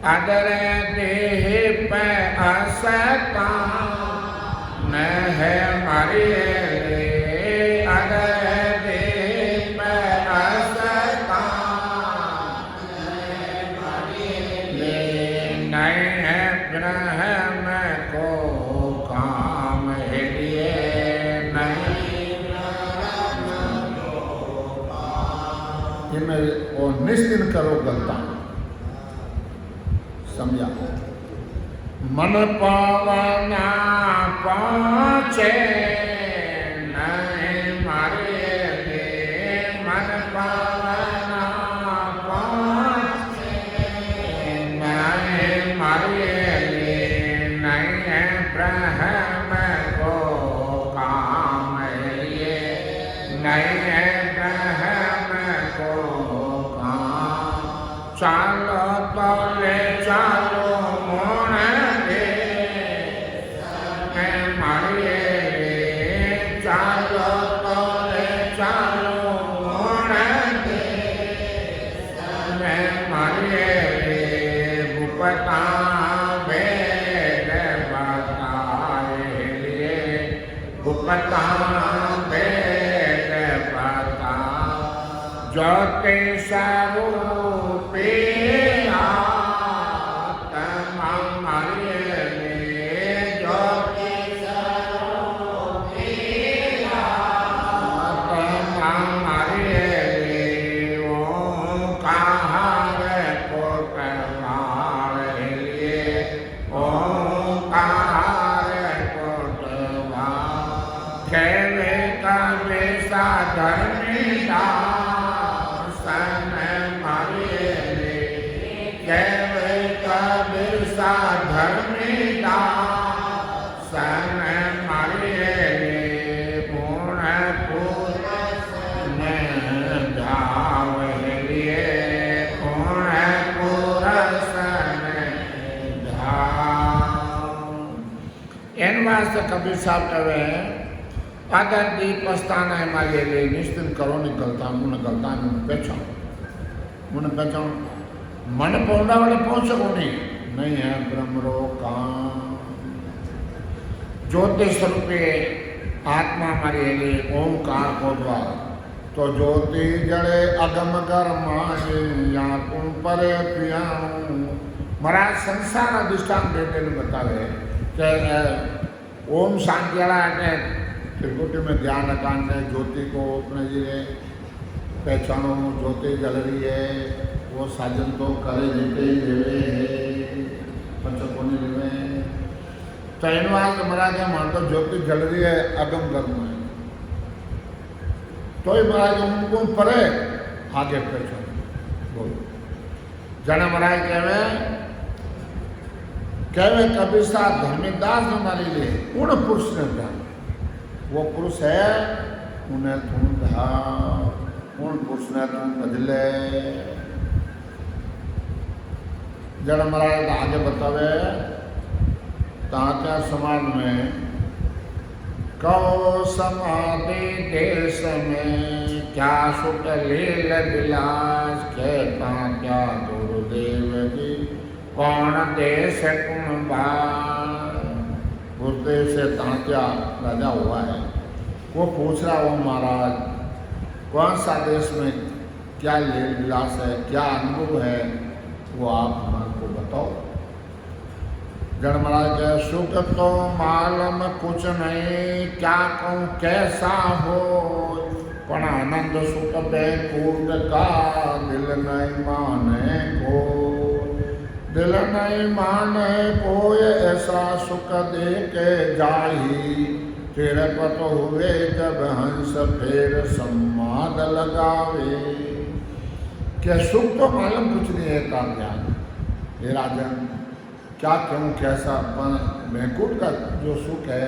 अदर देह पे असता न है मारी रे, अदर देह पे असता नहीं है ग्रह में को काम है लिए, नहीं ये मैं वो निश्चिंत करो गलता समझा। मन पावना पहुँचे नहीं मारे ले, मन पावना पहुँचे नहीं मारे ले। नहीं है ब्रह्म को काम लिए, नहीं है ब्रह्म को काम। चालो तो ले चालो मोण दे मारे ले, चालो तो ले चालो मोण दे मारे ले। गुप्ता भेद बताए लिए, गुप्ता भेद बता। ज्योति स्वरूपी आत्मा मारे ले, ज्योति स्वरूपी आत्मा मारे ले। ओंकार कोटवार लिए, ओंकार कोटवार। खेले का बेसा धर्मिदा बिरसा धर्मिदा सन मारे ले। पूर्ण पुरुष भाव लिए, पूर्ण पुरुष भाव। इन वास्ते कबीर साहब कहे, अगर दी पछताना है मारे ले, निश्चिंत करो निकलता मुन गलता पहचान मन पौंडा वाले पहुंच सको नहीं है ब्रह्मरो काम। ज्योति स्वरूपे आत्मा मारी हेली ओंकार को द्वार तो ज्योति जड़े अगम गरमाए या तुम परे पियाऊं। महाराज संसार अधिष्ठान देते बतावे कि ओम शांति वाला त्रिकुटी में ध्यान रखान है ज्योति को अपने जी पहचानो ज्योति जल रही है वो साजन तो करे देते ही देवे है पंचकोनी देवे तो इन बात महाराज मान तो ज्योति जल रही है अगम गर्म है तो ही महाराज उनको परे आगे पहचानो बोलो जन महाराज कहवे कबीर साहब धर्मीदास ने मारी ले पूर्ण पुरुष ने था वो पुरुष है उन्हें तुम धा पूर्ण पुरुष ने तुम बदले जड़ महाराज आगे बतावे तात्या समाज में कौ समाधि देश में क्या सुख लील विलास कहता क्या गुरुदेव जी कौन देश कौन बार गुरुदेव से तांत्या राजा हुआ है वो पूछ रहा हो महाराज कौन सा देश में क्या लील विलास है क्या अनुभव है वो आप हमारे को बताओ। जन महाराज के सुख तो मालूम कुछ नहीं क्या कहूँ कैसा हो पण आनंद सुख बेकूट का दिल नहीं माने को दिल नहीं माने कोई ऐसा सुख दे के जाही तेरे पत हुए जब हंस फिर सम्माद लगावे। क्या सुख तो मालूम कुछ नहीं है का ज्ञान ये राजन क्या कहूँ कैसा बैकुंठ का जो सुख है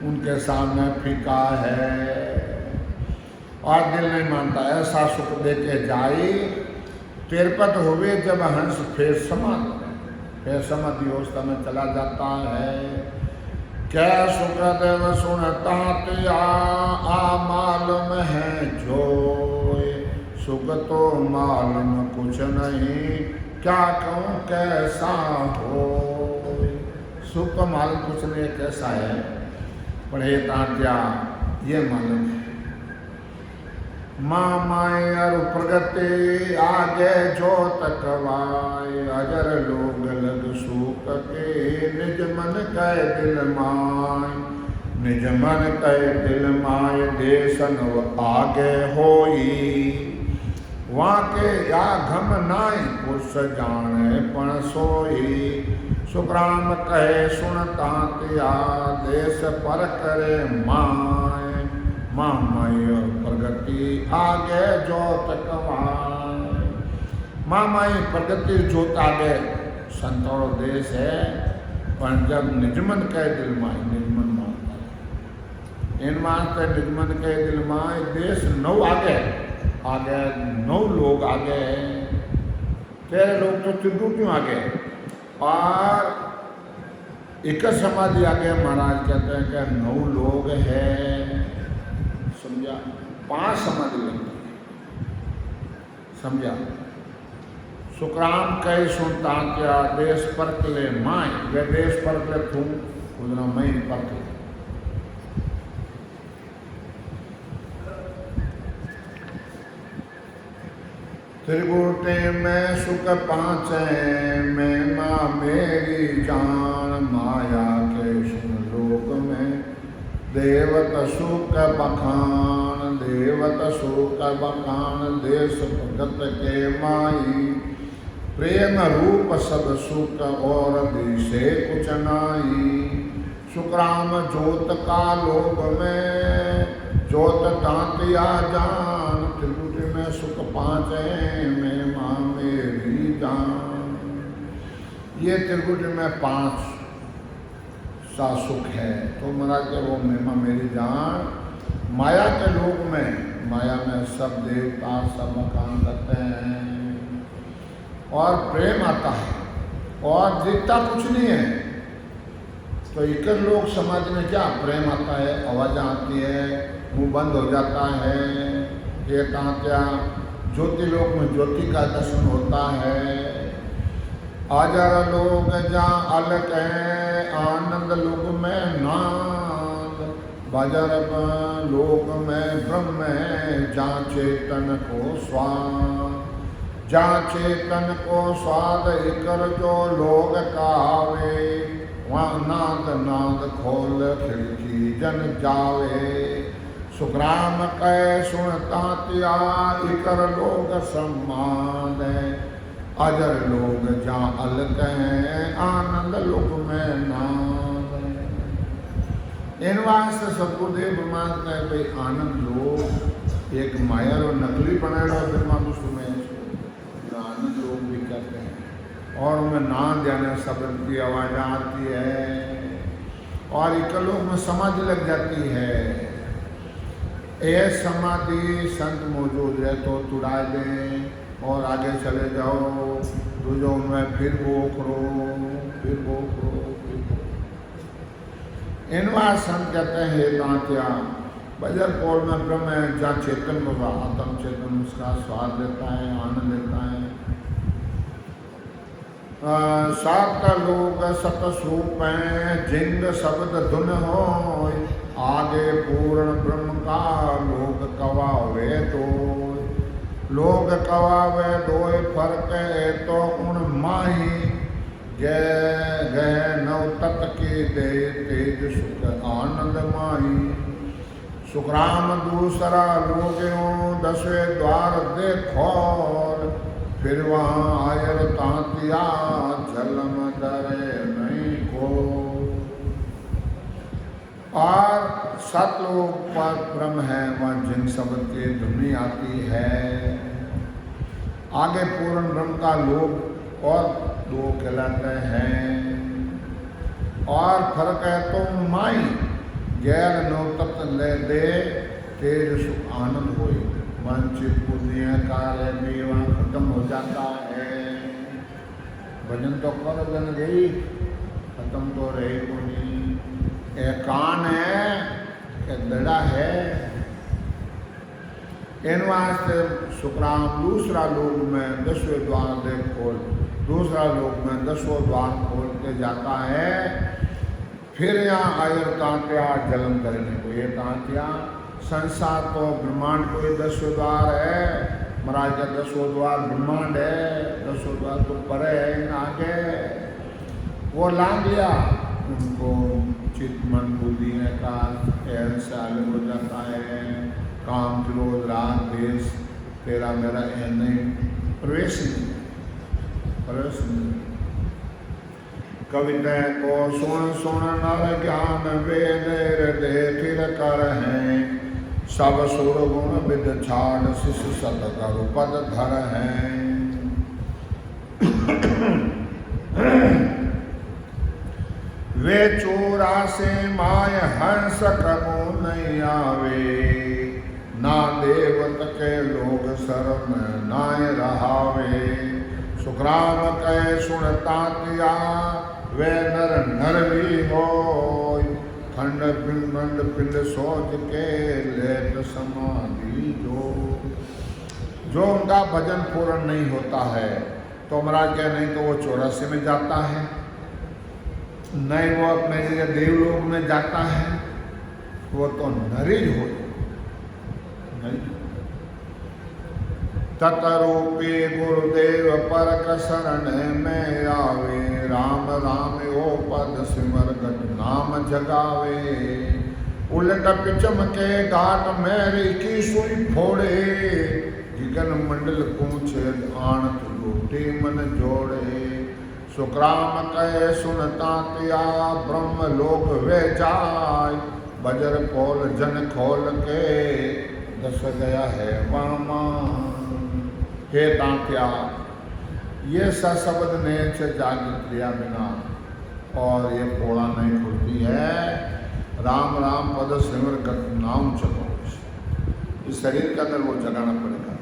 उनके सामने फीका है और दिल नहीं मानता ऐसा सुख दे के जाई तिरपत हुए जब हंस फिर समाधि अवस्था में चला जाता है। क्या सुख देव सुनता आ मालूम है जो सुख तो मालूम कुछ नहीं क्या कहूँ कैसा हो सुख तो मालूम कुछ नहीं कैसा है पर हे तात्या ये मालूम है माँ माए और प्रगति आगे जो तकवाए अजर लोग लग सूख के निज मन कह दिल माय निज मन कह दिल माय देशन आगे होई वहाँ के या घम नाई पुरुष जाने पण सोई सुग्राम कहे सुनता त्या देश पर करे माय मामय प्रगति आगे जोत कमाए मामय प्रगति जोत आगे संतोर देश है पर जब निजमन कह दिल माए निजमन मानता है इन मानते निजमन कह दिल माए देश नौ आगे आगे 9 लोग आगे तेरे लोग तो चिंटू क्यों आगे और एक समाधि आगे महाराज कहते हैं कि 9 लोग हैं समझा 5 समाधि लगती है समझा सुकराम कई सुनता क्या देश पर ले माए वे देश पर ले तू उधर मई पर त्रिकुटे में सुख पाँचे में माँ मेरी जान माया के सुन लोक में देवत सुख बखान देवत सुख बखान देश भगत के माई प्रेम रूप सब सुख और दिशे कुछ नाई सुकराम जोत का लोक में जोत तांतिया जान त्रिकुटी में सुख पाँचे में माँ मेरी जान ये त्रिकुटी में 5 सा सुख है तो महाराज के वो महिमा मेरी जान माया के लोक में माया में सब देवता सब मकान करते हैं और प्रेम आता है और दिखता कुछ नहीं है तो एक लोग समाज में क्या प्रेम आता है आवाज़ आती है मुंह बंद हो जाता है ये तांत्या ज्योति लोक में ज्योति का दर्शन होता है हजार लोग जहाँ अलग है आनंद लोग में नाद बजर लोक में ब्रह्म जहाँ चेतन को स्वाद, जहाँ चेतन को स्वाद कर जो लोग कावे, वहाँ नाद नाद खोल खिड़की जन जावे। सुग्राम कह सुनता त्या इकर लोग सम्मान, अजर लोग जहाँ अलग हैं आनंद लोक में नाद। इन वास्ते सतगुरुदेव ब्रह्मांड ने भाई आनंद लोग एक मायर और नकली बनाया ब्रह्मा विष्णु में आनंद लोग भी कहते हैं, और उनमें नाम जाने शब्द की आवाज आती है और एक लोग में समाधि लग जाती है। ये समाधि संत मौजूद है तो तुड़ा दें और आगे चले जाओ, दूजों में फिर वो करो, फिर वो करो। इनवा संत कहते हैं हे तांत्या, बजर पोल में ब्रह्म है जहाँ चेतन को आत्म चेतन उसका स्वाद लेता है, आनंद लेता है। सात लोग सत स्वरूप हैं जिंग शब्द धुन हो, आगे पूर्ण ब्रह्म का लोग कवावे दो, लोग कवावे दो फर्क है तो उन माही जय गह नव तत् के दे तेज सुख आनंद माही। सुखराम दूसरा लोगों दसवें द्वार दे खोल, फिर वहाँ आयर तांतिया जलम डरे नहीं को। और सत लोग पर ब्रह्म है वह जिन शब्द की धुनी आती है, आगे पूर्ण ब्रह्म का लोग और दो कहलाते हैं। और फर्क है तो माई गैर नौ तत्व ले दे तेज सुख आनंद हो, वंचित पुण्य कार्य भी वहाँ खत्म हो जाता है। भजन तो कर जन गई खत्म तो रही को नहीं। एक कान है एक दड़ा है। इन वास्ते सुखराम दूसरा लोग में 10वें द्वार दे खोल, दूसरा लोग में 10वां द्वार खोल के जाता है। फिर यहाँ आयर तांत्या जन्म करने को, ये तांत्या संसार तो ब्रह्मांड को ही 10वें द्वार है, महाराज का 10वां द्वार ब्रह्मांड है, 10वां द्वार तो परे है आगे। वो लांग लिया उनको चित्त मन बुद्धि का ऐसा अलग हो जाता है। काम क्रोध राग देश तेरा मेरा नहीं प्रवेश नहीं, प्रवेश नहीं। कविता को सुन सुन नर ज्ञान वेद फिर कर हैं, सब सुर गुण विद छाड़ शिशु सत करु पद धर हैं। वे चोरा से माय हंस कबू नहीं आवे, ना देवत के लोग शरण नाय रहावे। सुखराम कहे सुनता तिया वे नर नर भी हो, खंड पिंड पिंड सोच के लेट समाधि जो उनका भजन पूर्ण नहीं होता है तो महाराज क्या नहीं तो वो 84 में जाता है, नहीं वो अपने जगह देवलोक में जाता है, वो तो नरिज हो ततरूपी गुरुदेव पर शरण में आवे, राम राम ओ पद सिमर गट नाम जगावे। उलट पिचम के घाट में की सुई फोड़े, जिगन मंडल पूछे आणत लूटे मन जोड़े। सुखराम कहे सुनता तिया ब्रह्म लोक वे जाय, बजर पोल जन खोल के दस गया है वामा। हे तांत्या ये सशब्द ने से जागृत लिया बिना और ये पोड़ा नहीं खुलती है। राम राम पद सिमर कर नाम चलो, इस शरीर के अंदर वो जगाना पड़ेगा।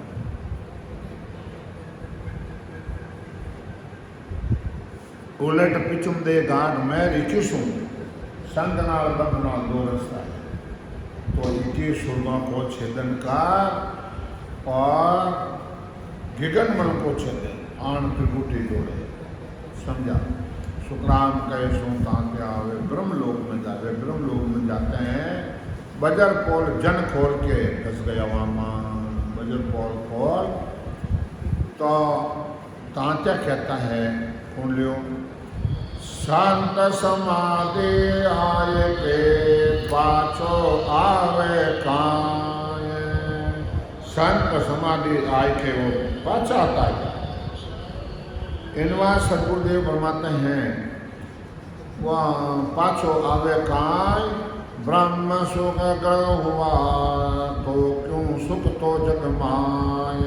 उलट पिचुम दे गाढ़ में रिचुसू संग नाल बंद नाल दो रास्ता है, तो 21 सुरगा को छेदन का और गिगन मन को छेदन आन त्रिपुटी जोड़े। समझा? सुखराम कहे सुनता आवे ब्रह्म लोक में जावे, ब्रह्म लोक में जाते हैं बजर पोल जन खोल के घस गया वहाँ बजर पोल खोल। तो तांत्या कहता है सुन लियो, शांत समाधि आए के पाछो आवे काय। शांत समाधि आए के वो पाछा आता है। इनवा सदगुरुदेव फरमाते हैं वह पाछो आवे काय। ब्रह्म सुख ग्रह हुआ तो क्यों सुख तो जग माय।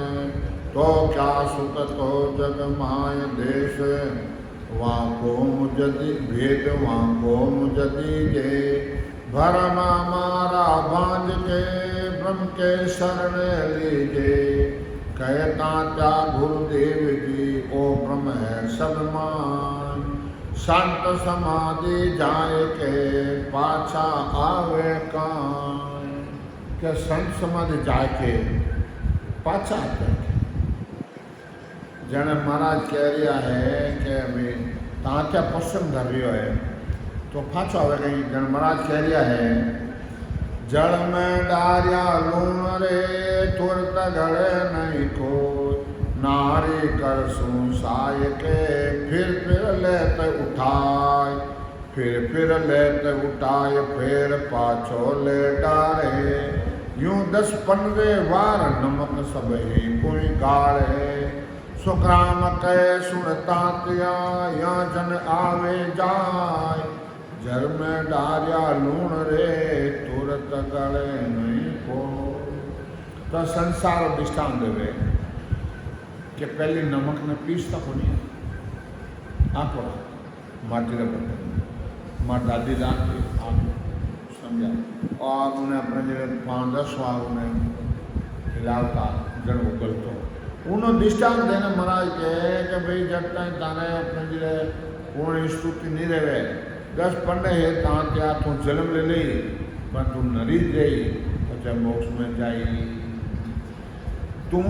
तो क्या सुख तो जग माय देश वहाँ को मुझदी भेद वहाँ को मुझदी जे। भरमा मारा बांध के ब्रह्म के शरण लीजे। कहता क्या गुरुदेव जी ओ ब्रह्म है सब मान। शांत समाधि जाए के पाछा आवे कान। क्या संत समाधि जाए के पाछा आते जने महाराज कह रहा है कि अभी तांत्या पश्चिम धर रही है तो पाछो आवे कहीं। जन महाराज कह रहा है जल में डारिया लूण रे तुरत गड़े नहीं को। नारी कर सुसाय के फिर लेते उठाए। फिर लेते उठाए फिर पाछो ले डारे। यूं 10-15 बार नमक सब ही कोई गाड़े। सुग्राम कह सुनता तिया या जन आवे जाए। जर में डारिया लूण रे तुरत गड़े नहीं को। तो संसार दृष्टान देवे कि पहले नमक ने पीसता को नहीं आप माटी रख माँ दादी दान की आप समझा और उन्हें अपने जगह 5-10 बार उन्हें हिलावता जन उगलतो। उन्होंने दृष्टांत देने महाराज के कि भाई जब तक ताने अपने जगह पूर्ण स्तुति नहीं रहे 10-15 है तांत्या तू जन्म ले ली पर तू नरी गई तो जब मोक्ष में जाएगी। तू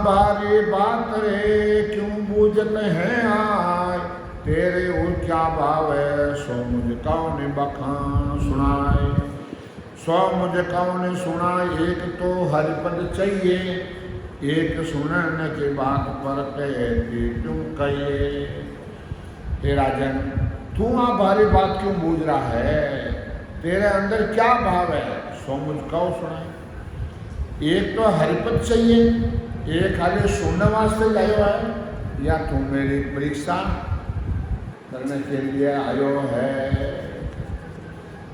बारी बात रे क्यों बूझत है आय। तेरे और क्या भाव है सो मुझे कौन बखान सुनाए। सो मुझे कौन सुनाए। एक तो हरिपद चाहिए एक सुनने के बाद पर कहती क्यों कहे। हे राजन तू भारी बात क्यों बूझ रहा है। तेरे अंदर क्या भाव है सो मुझ कौन सुनाए। एक तो हरिपद चाहिए एक खाली सुनने वास्ते आयो है या तू मेरी परीक्षा करने के लिए आयो है।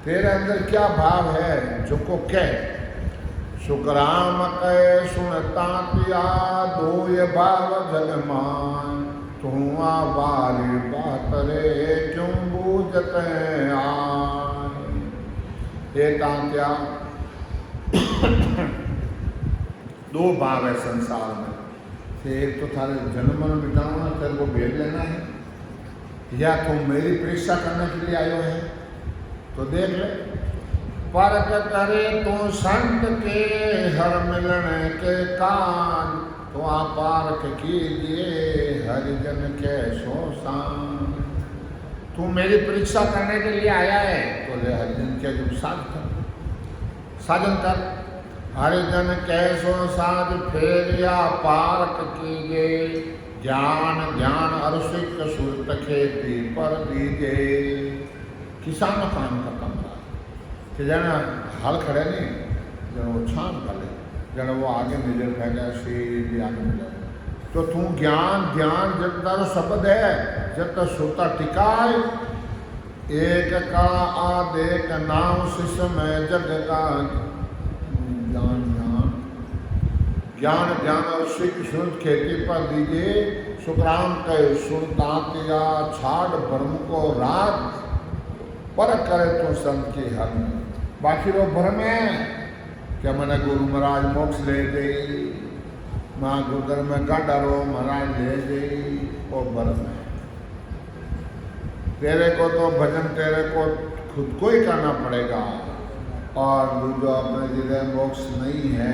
तेरे अंदर क्या भाव है जो को कह। सुखराम कह सुनता पिया दो ये भाव जगमान। तू बारी बात रे क्यों बूझते आय। ये तांत्या 2 भाव है संसार में। एक तो थारे जन्म में मिटाना तेरे को भेज लेना है या तुम मेरी परीक्षा करने के लिए आयो है। तो देख ले परख करे तो संत के हर मिलने के कान। तो आप पारख कीजिए हरिजन के सोसान। तू मेरी परीक्षा करने के लिए आया है तो ले हरिजन के जो साधन कर। हरिजन कैसो साध फेर या पारक कीजे। ज्ञान ध्यान अरुषिक सुरत खेती पर दीजे। किसान काम का कमरा कि जन हल खड़े नहीं जन वो छान खड़े जन वो आगे मिले फैला सीधी आगे मिले। तो तू ज्ञान ध्यान जब तारो शब्द है जब तक सोता टिकाए। एक का आदेक नाम शिष्य में जग का ज्ञान ध्यान और सिख सुन खेती पर दीजिए। सुखराम कहे सुनता तिया छाड़ भ्रम को राग। पर करे तो संत की हर बाकी वो भ्रम है क्या मैंने गुरु महाराज मोक्ष ले गई माँ गुरुदर में गाडरो महाराज ले गई वो भ्रम है। तेरे को तो भजन तेरे को खुद को ही करना पड़ेगा और जो अपने जिले मोक्ष नहीं है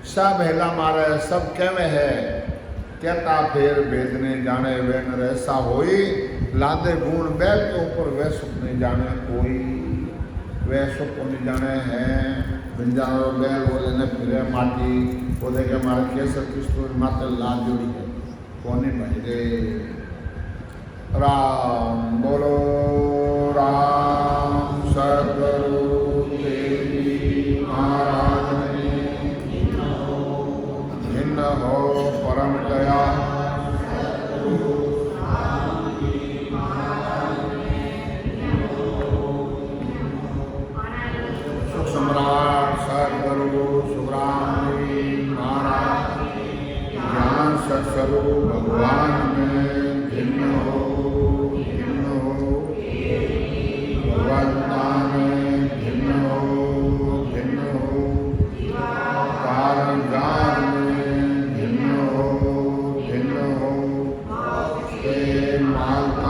सब हेला मारे सब कहवे है। कहता फिर भेदने जाने वे न ऐसा होई। लादे गुण बैल के ऊपर वह सुख नहीं जाने कोई। वैसो पुण्य जाने हैं बिंजानो बैल बोले ने फिरे माटी वो देखे मारे केसर किस्तूर माते लाद जोड़ी है कोने भाई दे राम बोलो राम सद्गुरु देवी महाराज ने भिन्न हो परम दया सम्राट सद्गुरु सुखराम जी महाराज ज्ञान सत्स्वरूप भगवान में भिन्न हो भगवत्ता में भिन्न हो कारण ज्ञान में भिन्न हो हे मालका